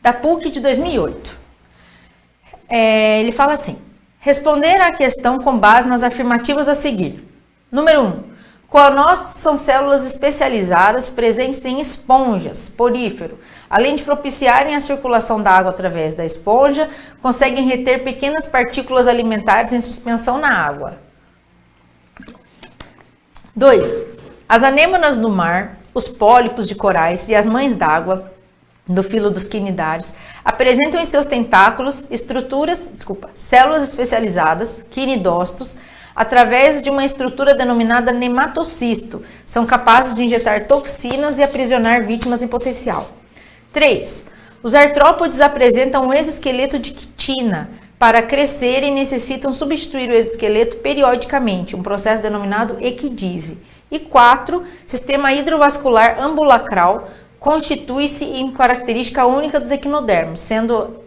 da PUC de 2008. Ele fala assim: responder à questão com base nas afirmativas a seguir. Número 1. Coanócitos são células especializadas presentes em esponjas, porífero. Além de propiciarem a circulação da água através da esponja, conseguem reter pequenas partículas alimentares em suspensão na água. 2. As anêmonas do mar, os pólipos de corais e as mães d'água do filo dos quinidários apresentam em seus tentáculos células especializadas, quinidócitos, através de uma estrutura denominada nematocisto. São capazes de injetar toxinas e aprisionar vítimas em potencial. 3. Os artrópodes apresentam um exoesqueleto de quitina. Para crescerem, necessitam substituir o exoesqueleto periodicamente, um processo denominado equidise. E 4. Sistema hidrovascular ambulacral constitui-se em característica única dos equinodermos, sendo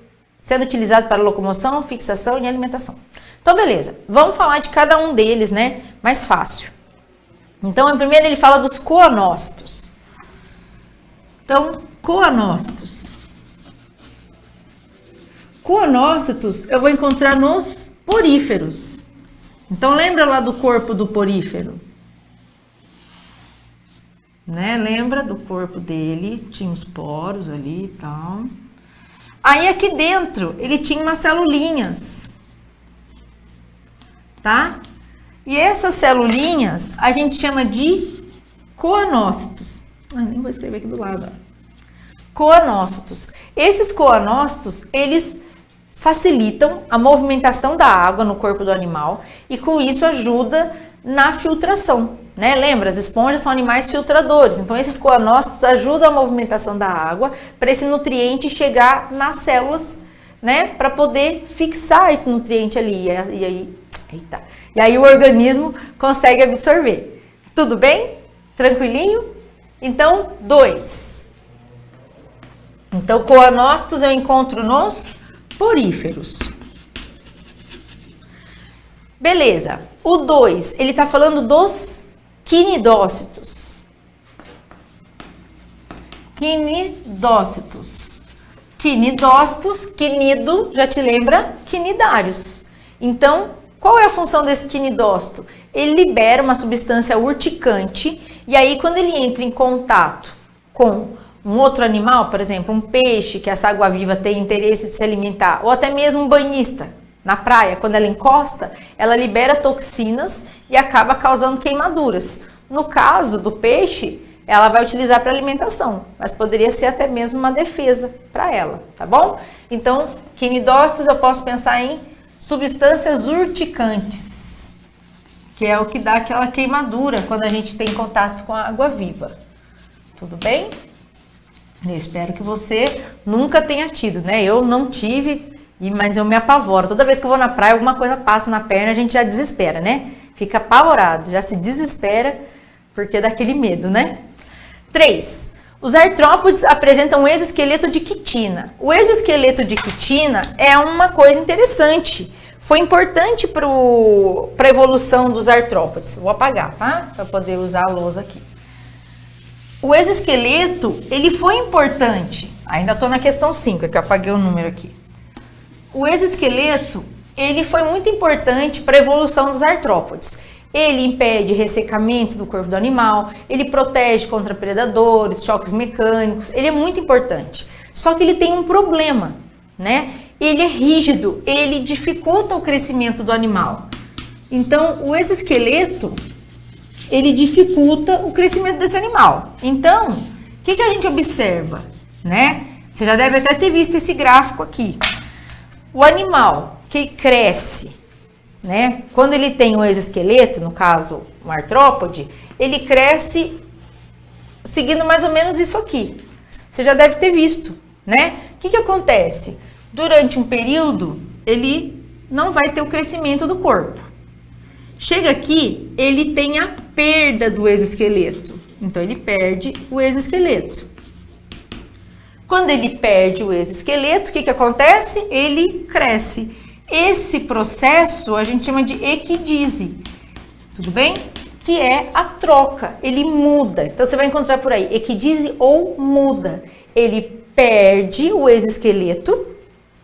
utilizado para locomoção, fixação e alimentação. Então, beleza. Vamos falar de cada um deles, né? Mais fácil. Então, primeiro ele fala dos coanócitos. Então, coanócitos. Coanócitos eu vou encontrar nos poríferos. Então, lembra lá do corpo do porífero? Né? Lembra do corpo dele? Tinha os poros ali e tal. Aí, aqui dentro, ele tinha umas celulinhas. Tá? E essas celulinhas a gente chama de coanócitos. Nem vou escrever aqui do lado. Coanócitos. Esses coanócitos, eles facilitam a movimentação da água no corpo do animal e com isso ajuda na filtração, né? Lembra, as esponjas são animais filtradores, então esses coanócitos ajudam a movimentação da água para esse nutriente chegar nas células, né? Para poder fixar esse nutriente ali e aí o organismo consegue absorver. Tudo bem? Tranquilinho? Então, 2. Então, coanócitos eu encontro nos poríferos. Beleza. O 2, ele está falando dos quinidócitos. Quinidócitos. Quinidócitos, quinido, já te lembra? Quinidários. Então, qual é a função desse quinidócito? Ele libera uma substância urticante e aí quando ele entra em contato com um outro animal, por exemplo, um peixe que essa água-viva tem interesse de se alimentar, ou até mesmo um banhista na praia, quando ela encosta, ela libera toxinas e acaba causando queimaduras. No caso do peixe, ela vai utilizar para alimentação, mas poderia ser até mesmo uma defesa para ela, tá bom? Então, quinidócitos eu posso pensar em substâncias urticantes, que é o que dá aquela queimadura quando a gente tem contato com a água viva. Tudo bem? Eu espero que você nunca tenha tido, né? Eu não tive, mas eu me apavoro. Toda vez que eu vou na praia, alguma coisa passa na perna, a gente já desespera, né? Fica apavorado, já se desespera porque dá aquele medo, né? 3. Os artrópodes apresentam um exoesqueleto de quitina. O exoesqueleto de quitina é uma coisa interessante. Foi importante para a evolução dos artrópodes. Vou apagar, tá? Para poder usar a lousa aqui. O exoesqueleto, ele foi importante. Ainda estou na questão 5, é que eu apaguei o número aqui. O exoesqueleto, ele foi muito importante para a evolução dos artrópodes. Ele impede ressecamento do corpo do animal, ele protege contra predadores, choques mecânicos, ele é muito importante. Só que ele tem um problema, né? Ele é rígido, ele dificulta o crescimento do animal. Então, o exoesqueleto, ele dificulta o crescimento desse animal. Então, o que a gente observa, né? Você já deve até ter visto esse gráfico aqui. O animal que cresce, né? Quando ele tem um exoesqueleto, no caso, um artrópode, ele cresce seguindo mais ou menos isso aqui. Você já deve ter visto, né? O que acontece? Durante um período, ele não vai ter o crescimento do corpo. Chega aqui, ele tem a perda do exoesqueleto. Então, ele perde o exoesqueleto. Quando ele perde o exoesqueleto, o que acontece? Ele cresce. Esse processo a gente chama de equidise, tudo bem? Que é a troca, ele muda. Então, você vai encontrar por aí, equidise ou muda. Ele perde o exoesqueleto,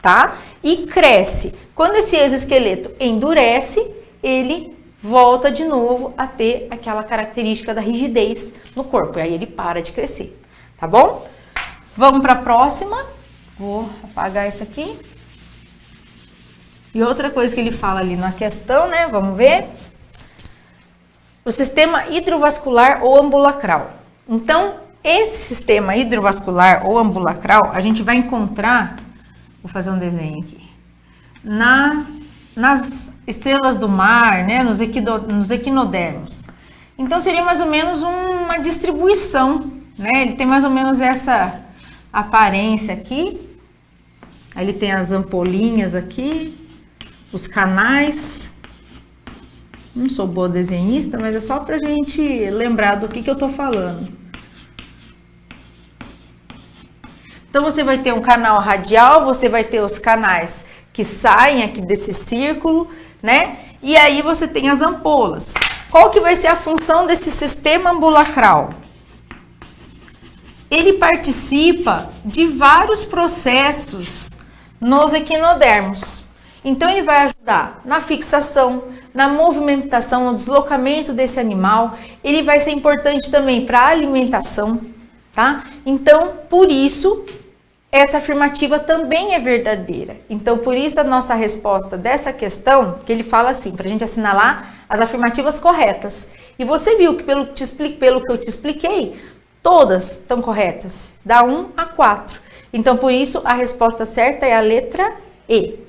tá? E cresce. Quando esse exoesqueleto endurece, ele volta de novo a ter aquela característica da rigidez no corpo. E aí ele para de crescer, tá bom? Vamos para a próxima. Vou apagar isso aqui. E outra coisa que ele fala ali na questão, né? Vamos ver. O sistema hidrovascular ou ambulacral. Então, esse sistema hidrovascular ou ambulacral, a gente vai encontrar, vou fazer um desenho aqui, nas estrelas do mar, né, nos equinodermos. Então, seria mais ou menos uma distribuição, né? Ele tem mais ou menos essa aparência aqui. Aí ele tem as ampolinhas aqui, os canais. Não sou boa desenhista, mas é só pra gente lembrar do que eu tô falando. Então, você vai ter um canal radial, você vai ter os canais que saem aqui desse círculo, né? E aí você tem as ampolas. Qual que vai ser a função desse sistema ambulacral? Ele participa de vários processos nos equinodermos. Então, ele vai ajudar na fixação, na movimentação, no deslocamento desse animal. Ele vai ser importante também para a alimentação, tá? Então, por isso, essa afirmativa também é verdadeira. Então, por isso a nossa resposta dessa questão, que ele fala assim, para a gente assinalar as afirmativas corretas. E você viu que pelo que eu te expliquei, todas estão corretas, da 1 a 4. Então, por isso, a resposta certa é a letra E.